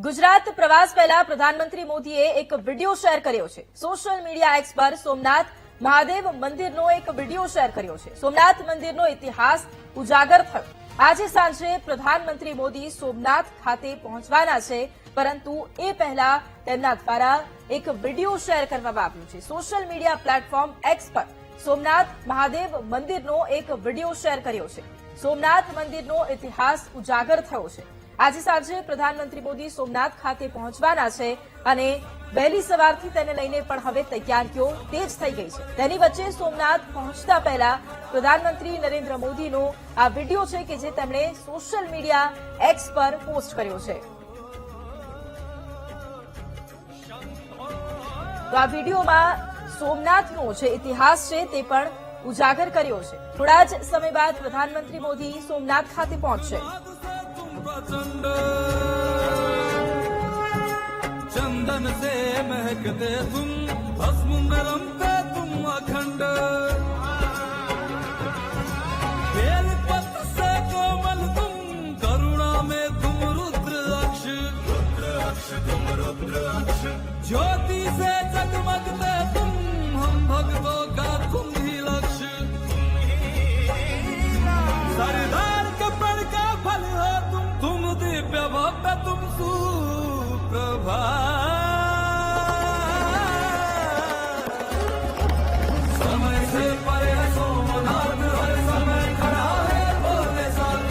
ગુજરાત પ્રવાસ પહેલા પ્રધાનમંત્રી મોદીએ એક વિડીયો શેર કર્યો છે। સોશિયલ મીડિયા એક્સ પર સોમનાથ મહાદેવ મંદિરનો એક વિડીયો શેર કર્યો છે। સોમનાથ મંદિરનો ઇતિહાસ ઉજાગર થયો। આજે સાંજે પ્રધાનમંત્રી મોદી સોમનાથ ખાતે પહોંચવાના છે, પરંતુ એ પહેલા તેમના દ્વારા એક વિડીયો શેર કરવામાં આવ્યો છે। સોશિયલ મીડિયા પ્લેટફોર્મ એક્સ પર સોમનાથ મહાદેવ મંદિરનો એક વિડીયો શેર કર્યો છે। સોમનાથ મંદિરનો ઇતિહાસ ઉજાગર થયો છે। આજે સાંજે પ્રધાનમંત્રી મોદી સોમનાથ ખાતે પહોંચવાના છે અને વહેલી સવારથી તેને લઈને પણ હવે તૈયારીઓ તેજ થઈ ગઈ છે। તેની વચ્ચે સોમનાથ પહોંચતા પહેલા પ્રધાનમંત્રી નરેન્દ્ર મોદીનો આ વિડીયો છે કે જે તેમણે સોશિયલ મીડિયા એક્સ પર પોસ્ટ કર્યો છે। તો આ વિડીયોમાં સોમનાથનો જે ઇતિહાસ છે તે પણ ઉજાગર કર્યો છે। થોડા જ સમય બાદ પ્રધાનમંત્રી મોદી સોમનાથ ખાતે પહોંચશે। चंदन से महकते तुम भस्म में रमते तुम अखंड बेल पत्र से कोमल तुम करुणा में तुम रुद्राक्ष तुम रुद्राक्ष ज्योति से जगमगते तुम हम भक्तों का तुम ही लक्ष्य सरदार कपड़ का फल हो तुम दिव्य भव्य तुम सुप्रभा समय से परे सोमनाथ हर समय खड़ा है बोले साथ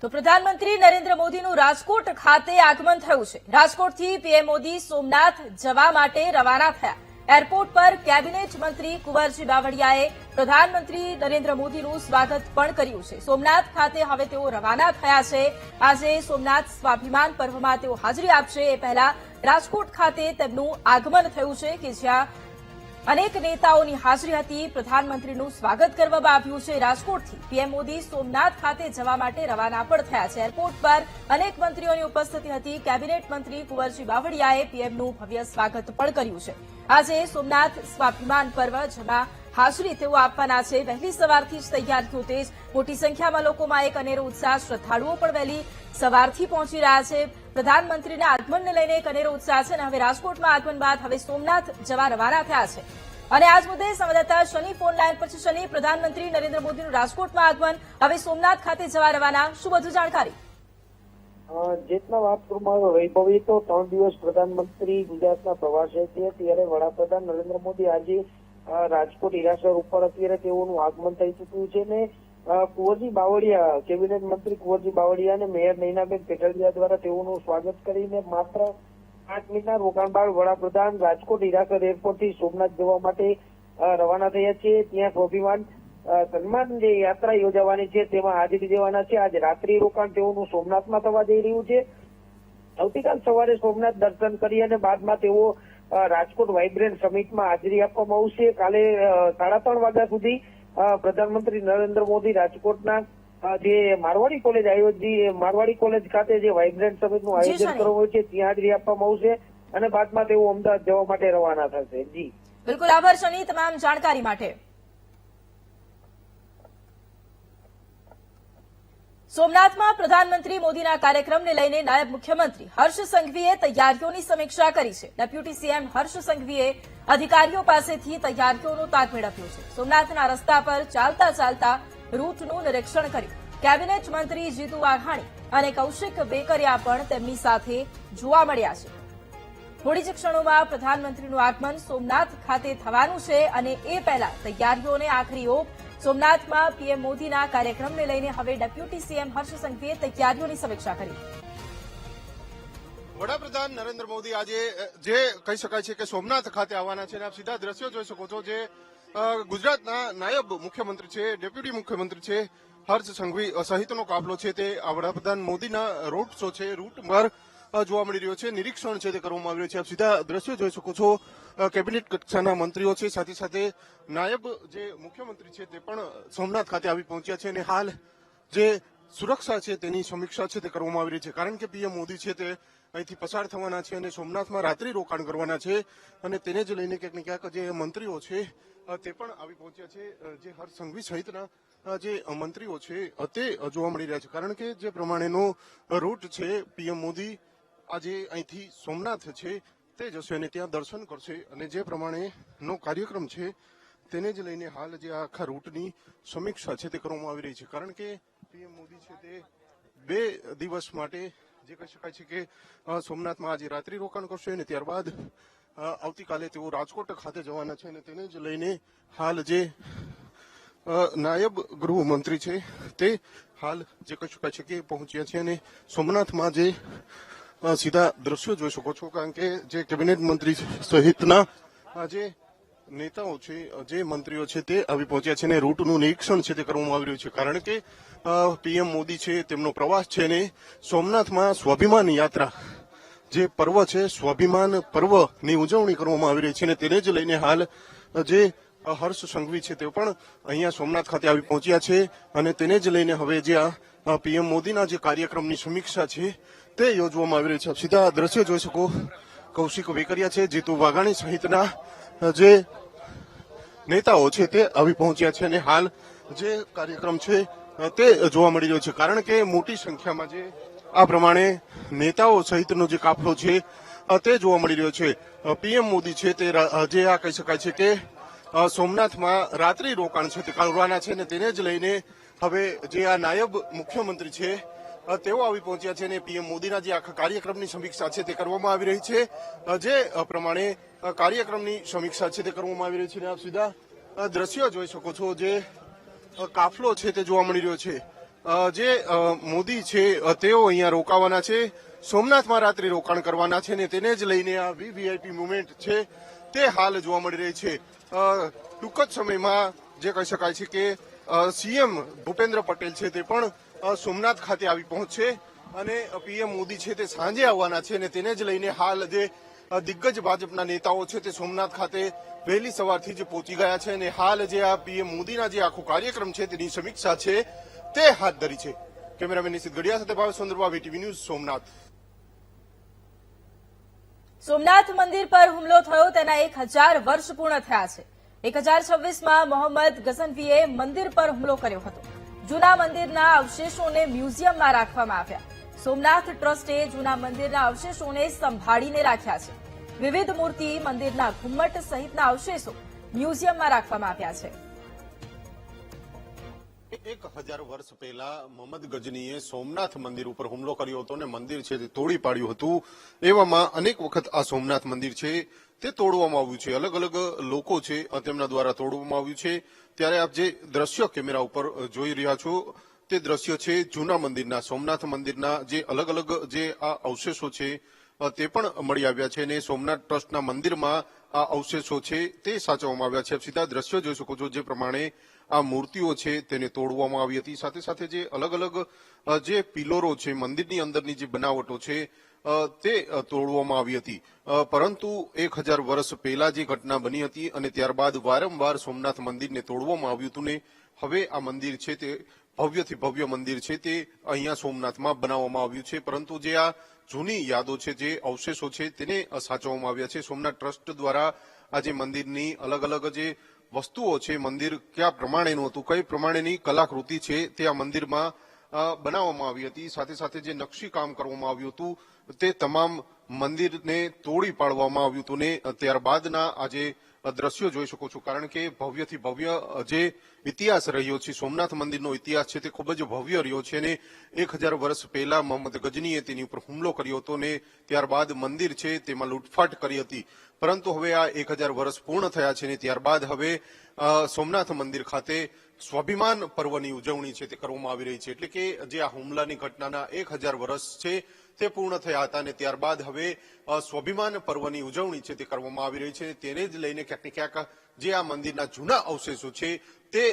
તો પ્રધાનમંત્રી નરેન્દ્ર મોદીનું રાજકોટ ખાતે આગમન થયું છે। રાજકોટથી પીએમ મોદી સોમનાથ જવા માટે રવાના થયા। એરપોર્ટ પર કેબિનેટ મંત્રી કુંવરજી બાવળિયાએ પ્રધાનમંત્રી નરેન્દ્ર મોદીનું સ્વાગત પણ કર્યું છે। સોમનાથ ખાતે હવે તેઓ રવાના થયા છે। આજે સોમનાથ સ્વાભિમાન પર્વમાં તેઓ હાજરી આપશે। એ પહેલા રાજકોટ ખાતે તેમનું આગમન થયું છે કે જ્યાં અનેક નેતાઓની હાજરી હતી। પ્રધાનમંત્રીનું સ્વાગત કરવામાં આવ્યું છે। રાજકોટથી પીએમ મોદી સોમનાથ ખાતે જવા માટે રવાના પણ થયા છે। એરપોર્ટ પર અનેક મંત્રીઓની ઉપસ્થિતિ હતી। કેબિનેટ મંત્રી કુંવરજી બાવળિયાએ પીએમનું ભવ્ય સ્વાગત પણ કર્યું છે। આજે સોમનાથ સ્વાભિમાન પર્વ જેમાં હાજરી તેઓ આપવાના છે। વહેલી સવારથી જ તૈયારીઓ તેજ, મોટી સંખ્યામાં લોકોમાં એક અનેરો ઉત્સાહ। શ્રદ્ધાળુઓ પણ વહેલી સવારથી પહોંચી રહ્યા છે। પ્રધાનમંત્રીના આગમનને લઈને એક અનેરો ઉત્સાહ છે અને હવે રાજકોટમાં આગમન બાદ હવે સોમનાથ જવા રવાના થયા છે। અને આજ મુદ્દે સંવાદદાતા શનિ ફોન લાઈન પર છે। શનિ, પ્રધાનમંત્રી નરેન્દ્ર મોદીનું રાજકોટમાં આગમન, હવે સોમનાથ ખાતે જવા રવાના, શું વધુ જાણકારી? જેટલા વાત કરવામાં વૈભવી તો 3 દિવસ પ્રધાનમંત્રી ગુજરાતના પ્રવાસે છે, ત્યારે વડાપ્રધાન નરેન્દ્ર મોદી આજે રાજકોટ હીરાસર ઉપર અત્યારે તેઓનું આગમન થઈ ચૂક્યું છે ને કુંવરજી બાવળિયા, કેબિનેટ મંત્રી કુંવરજી બાવળિયા અને મેયર નૈનાબેન પેટલિયા દ્વારા તેઓનું સ્વાગત કરીને માત્ર 8 મિનિટના રોકાણ બાદ વડાપ્રધાન રાજકોટ હીરાસર એરપોર્ટથી સોમનાથ જવા માટે રવાના થયા છે। ત્યાં સ્વાભિમાન સન્માન જે યાત્રા યોજાવાની છે તેમાં હાજરી દેવાના છે। આજે રાત્રિ રોકાણ તેઓનું સોમનાથમાં થવા જઈ રહ્યું છે। આવતીકાલ સવારે સોમનાથ દર્શન કરી અને બાદમાં તેઓ રાજકોટ વાઇબ્રન્ટ સમિટમાં હાજરી આપવામાં આવશે। કાલે 3:30 વાગ્યા સુધી પ્રધાનમંત્રી નરેન્દ્ર મોદી રાજકોટના જે મારવાડી કોલેજ ખાતે જે વાઇબ્રન્ટ સમિટનું આયોજન કરવામાં આવ્યું છે ત્યાં હાજરી આપવામાં આવશે અને બાદમાં તેઓ અમદાવાદ જવા માટે રવાના થશે। જી બિલકુલ, આભાર શનિ તમામ જાણકારી માટે। સોમનાથમાં પ્રધાનમંત્રી મોદીના કાર્યક્રમને લઈને નાયબ મુખ્યમંત્રી હર્ષ સંઘવીએ તૈયારીઓની સમીક્ષા કરી છે। ડેપ્યુટી સીએમ હર્ષ સંઘવીએ અધિકારીઓ પાસેથી તૈયારીઓનો તાગ મેળવ્યો છે। સોમનાથના રસ્તા પર ચાલતા ચાલતા રૂટનું નિરીક્ષણ કર્યું। કેબિનેટ મંત્રી જીતુ વાઘાણી અને કૌશિક બેકરિયા પણ તેમની સાથે જોવા મળ્યા છે। થોડી જ ક્ષણોમાં પ્રધાનમંત્રીનું આગમન સોમનાથ ખાતે થવાનું છે અને એ પહેલા તૈયારીઓને આખરી ઓપ। સોમનાથમાં પીએમ મોદીના કાર્યક્રમને લઈને હવે ડેપ્યુટી સીએમ હર્ષ સંઘવીએ તૈયારીઓની સમીક્ષા કરી। વડાપ્રધાન નરેન્દ્ર મોદી આજે જે કહી શકાય છે કે સોમનાથ ખાતે આવવાના છે અને આપ સીધા દ્રશ્યો જોઈ શકો છો જે ગુજરાતના નાયબ મુખ્યમંત્રી છે, ડેપ્યુટી મુખ્યમંત્રી છે, હર્ષ સંઘવી સહિતનો કાફલો છે તે આ વડાપ્રધાન મોદીના રોડ શો છે રૂટ પર જોવા મળી રહ્યો છે. નિરીક્ષણ છે તે કરવામાં આવી રહ્યું છે. આપ સીધા દ્રશ્યો જોઈ શકો છો. કેબિનેટ કક્ષાના મંત્રીઓ છે, સાથે સાથે નાયબ જે મુખ્યમંત્રી છે તે પણ સોમનાથ ખાતે આવી પહોંચ્યા છે અને હાલ જે સુરક્ષા છે તેની સમીક્ષા છે તે કરવામાં આવી રહી છે. કારણ કે પીએમ મોદી છે તે અહીંથી પસાર થવાના છે અને સોમનાથમાં રાત્રિ રોકાણ કરવાના છે અને તેને જ લઈને ક્યાંક ને ક્યાંક જે મંત્રીઓ છે તે પણ આવી પહોંચ્યા છે. જે હર્ષ સંઘવી સહિતના જે મંત્રીઓ છે તે જોવા મળી રહ્યા છે. કારણ કે જે પ્રમાણેનો રૂટ છે પીએમ મોદી આજે અહીંથી સોમનાથ છે તે જશે અને ત્યાં દર્શન કરશે અને જે પ્રમાણેનો કાર્યક્રમ છે તેને જ લઈને હાલ જે આખા રૂટની સમીક્ષા છે તે કરવામાં આવી રહી છે. કારણ કે પીએમ મોદી છે તે 2 દિવસ માટે જે કહી શકાય છે કે સોમનાથમાં આજે રાત્રિ રોકાણ કરશે અને ત્યારબાદ આવતીકાલે તેઓ રાજકોટ ખાતે જવાના છે અને તેને જ લઈને હાલ જે નાયબ ગૃહમંત્રી છે તે હાલ જે કહી શકાય છે કે પહોંચ્યા છે અને સોમનાથમાં જે સીધા દ્રશ્યો જોઈ શકો છો. કારણ કે જે કેબિનેટ મંત્રી સહિતના જે નેતાઓ છે, જે મંત્રીઓ છે તે આવી પહોંચ્યા છે અને રૂટનું નિરીક્ષણ છે તે કરવામાં આવી રહ્યું છે. કારણ કે પીએમ મોદી છે તેમનો પ્રવાસ છે ને સોમનાથમાં સ્વાભિમાન યાત્રા જે પર્વ છે, સ્વાભિમાન પર્વની ઉજવણી કરવામાં આવી રહી છે અને તેને જ લઈને હાલ જે હર્ષ સંઘવી છે તે પણ અહીંયા સોમનાથ ખાતે આવી પહોંચ્યા છે અને તેને જ લઈને હવે જે આ પીએમ મોદીના જે કાર્યક્રમની સમીક્ષા છે તે યોજવામાં આવી રહી છે. સીધા દ્રશ્યો જોઈ શકો. કૌશિક વેકરિયા છે, જીતુ વાઘાણી સહિતના જે નેતાઓ છે તે આવી પહોંચ્યા છે અને હાલ જે કાર્યક્રમ છે તે જોવા મળી રહ્યો છે. કારણ કે મોટી સંખ્યામાં જે આ પ્રમાણે નેતાઓ સહિતનો જે કાફલો છે તે જોવા મળી રહ્યો છે. પીએમ મોદી છે તે જે આ કહી શકાય છે કે સોમનાથમાં રાત્રિ રોકાણ છે તે કરવાના છે અને તેને જ લઈને હવે જે આ નાયબ મુખ્યમંત્રી છે તેઓ આવી પહોંચ્યા છે અને પીએમ મોદીના જે આખા કાર્યક્રમની સમીક્ષા છે તે કરવામાં આવી રહી છે. જે પ્રમાણે કાર્યક્રમની સમીક્ષા છે તે કરવામાં આવી રહી છે અને આપ સીધા દ્રશ્યો જોઈ શકો છો. જે કાફલો છે તે જોવા મળી રહ્યો છે. જે મોદી છે તેઓ અહીંયા રોકાવાના છે, સોમનાથમાં રાત્રિ રોકાણ કરવાના છે અને તેને જ લઈને આ વીવીઆઈપી મુવમેન્ટ છે તે હાલ જોવા મળી રહી છે. ટૂંક જ સમયમાં જે કહી શકાય છે કે સીએમ ભૂપેન્દ્ર પટેલ છે તે પણ સોમનાથ ખાતે આવી પહોંચશે અને પીએમ મોદી છે તે સાંજે આવવાના છે અને તેને જ લઈને હાલ જે દિગ્ગજ ભાજપના નેતાઓ છે તે સોમનાથ ખાતે વહેલી સવારથી જ પહોંચી ગયા છે અને હાલ જે આ પીએમ મોદીના જે આખો કાર્યક્રમ છે તેની સમીક્ષા છે તે હાથ ધરી છે. કેમેરામેન નિશિત ગઢિયા સાથે ભાવેશ ચંદ્રબા, વીટીવી ન્યૂઝ, સોમનાથ. સોમનાથ મંદિર પર હુમલો થયો તેના 1000 વર્ષ પૂર્ણ થયા છે. 1026માં મોહમ્મદ ગઝનવીએ મંદિર પર હુમલો કર્યો હતો. જૂના મંદિરના અવશેષોને મ્યુઝિયમમાં રાખવામાં આવ્યા. સોમનાથ ટ્રસ્ટે જૂના મંદિરના અવશેષોને સંભાળીને રાખ્યા છે. વિવિધ મૂર્તિ, મંદિરના ઘુમ્મટ સહિતના અવશેષો મ્યુઝિયમમાં રાખવામાં આવ્યા છે. 1000 વર્ષ પહેલા મોહમ્મદ ગજનીએ સોમનાથ મંદિર ઉપર હુમલો કર્યો હતો અને મંદિર છે તે તોડી પાડ્યું હતું. એવામાં અનેક વખત આ સોમનાથ મંદિર છે તે તોડવામાં આવ્યું છે. અલગ અલગ લોકો છે તેમના દ્વારા તોડવામાં આવ્યું છે. ત્યારે આપ જે દ્રશ્યો કેમેરા ઉપર જોઈ રહ્યા છો તે દ્રશ્યો છે જૂના મંદિરના, સોમનાથ મંદિરના જે અલગ અલગ જે આ અવશેષો છે તે પણ મળી આવ્યા છે અને સોમનાથ ટ્રસ્ટના મંદિરમાં આ અવશેષો છે તે સાચવવામાં આવ્યા છે. સીધા દ્રશ્યો જોઈ શકો છો. જે પ્રમાણે આ મૂર્તિઓ છે તેને તોડવામાં આવી હતી. સાથે સાથે જે અલગ અલગ જે પિલોરો છે, મંદિરની અંદરની જે બનાવટો છે તે તોડવામાં આવી હતી. પરંતુ 1000 વર્ષ પહેલા જે ઘટના બની હતી અને ત્યારબાદ વારંવાર સોમનાથ મંદિરને તોડવામાં આવ્યું હતું ને હવે આ મંદિર છે તે ભવ્યથી ભવ્ય મંદિર છે તે અહીંયા સોમનાથમાં બનાવવામાં આવ્યું છે. પરંતુ જે આ જૂની યાદો છે, જે અવશેષો છે તેને સાચવવામાં આવ્યા છે. સોમનાથ ટ્રસ્ટ દ્વારા આ જે મંદિરની અલગ અલગ જે વસ્તુઓ છે, મંદિર કયા પ્રમાણેનું હતું, કઈ પ્રમાણેની કલાકૃતિ છે તે આ મંદિરમાં બનાવવામાં આવી હતી. સાથે સાથે જે નકશી કામ કરવામાં આવ્યું હતું તે તમામ મંદિરને તોડી પાડવામાં આવ્યું હતું ને ત્યારબાદના આજે દ્રશ્યો જોઈ શકો છો. કારણ કે ભવ્યથી ભવ્ય જે ઇતિહાસ રહ્યો છે, સોમનાથ મંદિરનો ઇતિહાસ છે તે ખૂબ જ ભવ્ય રહ્યો છે અને 1000 વર્ષ પહેલા મોહમ્મદ ગજનીએ તેની ઉપર હુમલો કર્યો હતો ને ત્યારબાદ મંદિર છે તેમાં લૂંટફાટ કરી હતી. પરંતુ હવે આ 1000 વર્ષ પૂર્ણ થયા છે ને ત્યારબાદ હવે સોમનાથ મંદિર ખાતે સ્વાભિમાન પર્વની ઉજવણી છે તે કરવામાં આવી રહી છે. એટલે કે જે આ હુમલાની ઘટનાના 1000 વર્ષ છે તે પૂર્ણ થયા હતા અને ત્યારબાદ હવે સ્વાભિમાન પર્વની ઉજવણી છે તે કરવામાં આવી રહી છે. તેને જ લઈને ક્યાંક ને ક્યાંક જે આ મંદિરના જૂના અવશેષો છે તે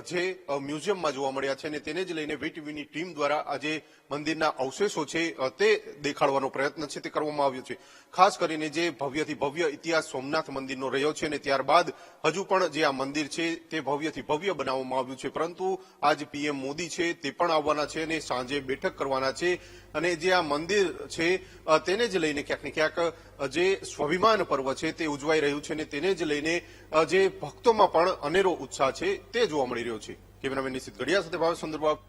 જે મ્યુઝિયમમાં જોવા મળ્યા છે અને તેને જ લઈને વીટીવીની ટીમ દ્વારા આજે મંદિરના અવશેષો છે તે દેખાડવાનો પ્રયત્ન છે તે કરવામાં આવ્યો છે. ખાસ કરીને જે ભવ્યથી ભવ્ય ઇતિહાસ સોમનાથ મંદિરનો રહ્યો છે અને ત્યારબાદ હજુ પણ જે આ મંદિર છે તે ભવ્યથી ભવ્ય બનાવવામાં આવ્યું છે, પરંતુ આજ પીએમ મોદી છે તે પણ આવવાના છે અને સાંજે બેઠક કરવાના છે અને જે આ મંદિર છે તેને જ લઈને ક્યાંક ને ક્યાંક જે સ્વાભિમાન પર્વ છે તે ઉજવાઈ રહ્યું છે અને તેને જ લઈને જે ભક્તોમાં પણ અનેરો ઉત્સાહ છે તે જોવા મળી રહ્યો છે. કેમેરામેન નિશિત ગઢિયા સાથે ભાવેશ સુંદરબાબુ,